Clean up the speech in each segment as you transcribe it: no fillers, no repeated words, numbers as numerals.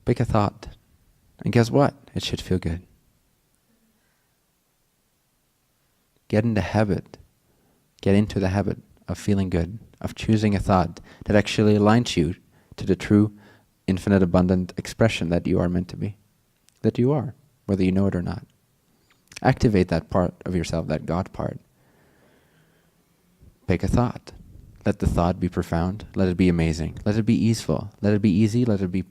Pick a thought. And guess what? It should feel good. Get into the habit of feeling good, of choosing a thought that actually aligns you to the true, infinite, abundant expression that you are meant to be. That you are, whether you know it or not. Activate that part of yourself, that God part. Pick a thought. Let the thought be profound. Let it be amazing. Let it be easeful. Let it be easy. Let it be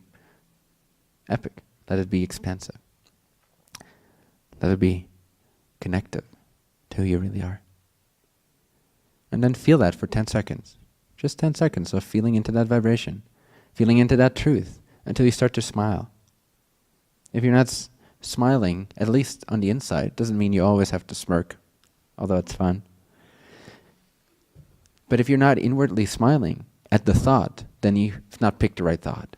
epic. Let it be expansive. Let it be connective to who you really are. And then feel that for 10 seconds. Just 10 seconds of feeling into that vibration. Feeling into that truth until you start to smile. If you're not smiling, at least on the inside, doesn't mean you always have to smirk, although it's fun. But if you're not inwardly smiling at the thought, then you've not picked the right thought.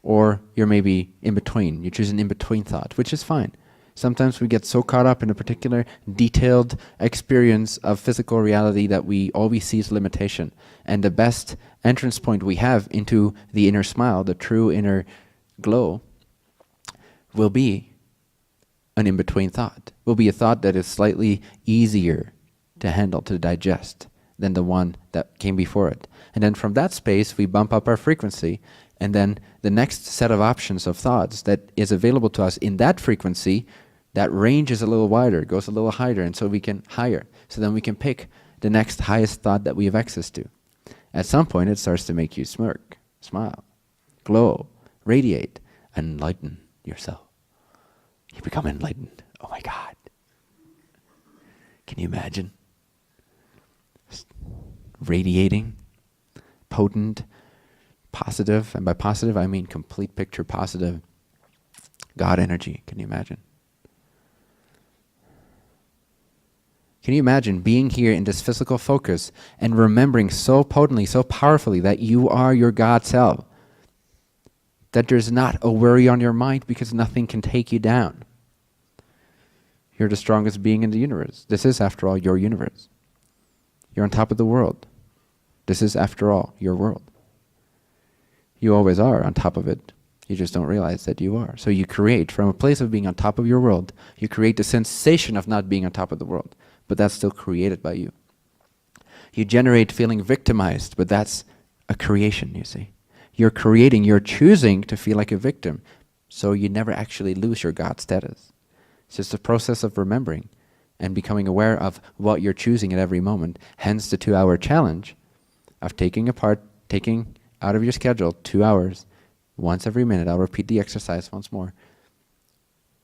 Or you're maybe in between. You choose an in-between thought, which is fine. Sometimes we get so caught up in a particular detailed experience of physical reality that all we see is limitation. And the best entrance point we have into the inner smile, the true inner glow, will be an in-between thought. Will be a thought that is slightly easier to handle, to digest, than the one that came before it. And then from that space, we bump up our frequency, and then the next set of options of thoughts that is available to us in that frequency, that range is a little wider, goes a little higher, and so we can higher. So then we can pick the next highest thought that we have access to. At some point, it starts to make you smirk, smile, glow, radiate, enlighten yourself. You become enlightened. Oh my God. Can you imagine? Radiating, potent, positive, and by positive I mean complete picture positive God energy. Can you imagine? Can you imagine being here in this physical focus and remembering so potently, so powerfully that you are your God self? That there's not a worry on your mind because nothing can take you down. You're the strongest being in the universe. This is, after all, your universe. You're on top of the world. This is, after all, your world. You always are on top of it. You just don't realize that you are. So you create, from a place of being on top of your world, you create the sensation of not being on top of the world. But that's still created by you. You generate feeling victimized, but that's a creation, you see. You're creating, you're choosing to feel like a victim, so you never actually lose your God status. It's just a process of remembering and becoming aware of what you're choosing at every moment. Hence the 2-hour challenge of taking out of your schedule 2 hours, once every minute. I'll repeat the exercise once more.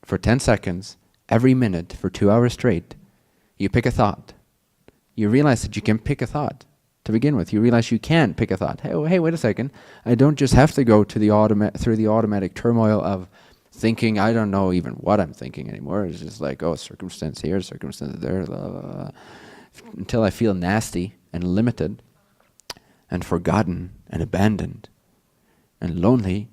For 10 seconds, every minute, for 2 hours straight, you pick a thought. You realize that you can pick a thought. To begin with, you realize you can pick a thought. Hey, wait a second. I don't just have to go to through the automatic turmoil of thinking, I don't know even what I'm thinking anymore. It's just like, oh, circumstance here, circumstance there, blah, blah, blah, until I feel nasty and limited and forgotten and abandoned and lonely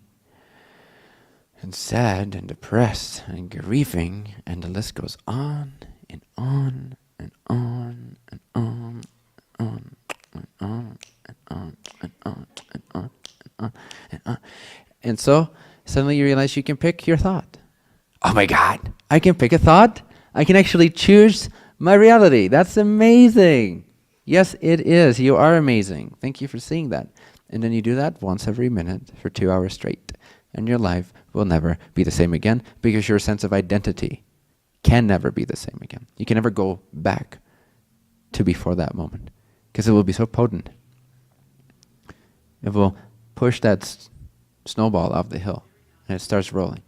and sad and depressed and grieving, and the list goes on and on and on and on and on. And on and on and on and on and on and on. And so suddenly you realize you can pick your thought. Oh my God, I can pick a thought? I can actually choose my reality. That's amazing. Yes, it is. You are amazing. Thank you for seeing that. And then you do that once every minute for 2 hours straight. And your life will never be the same again, because your sense of identity can never be the same again. You can never go back to before that moment, because it will be so potent. It will push that snowball off the hill, and it starts rolling.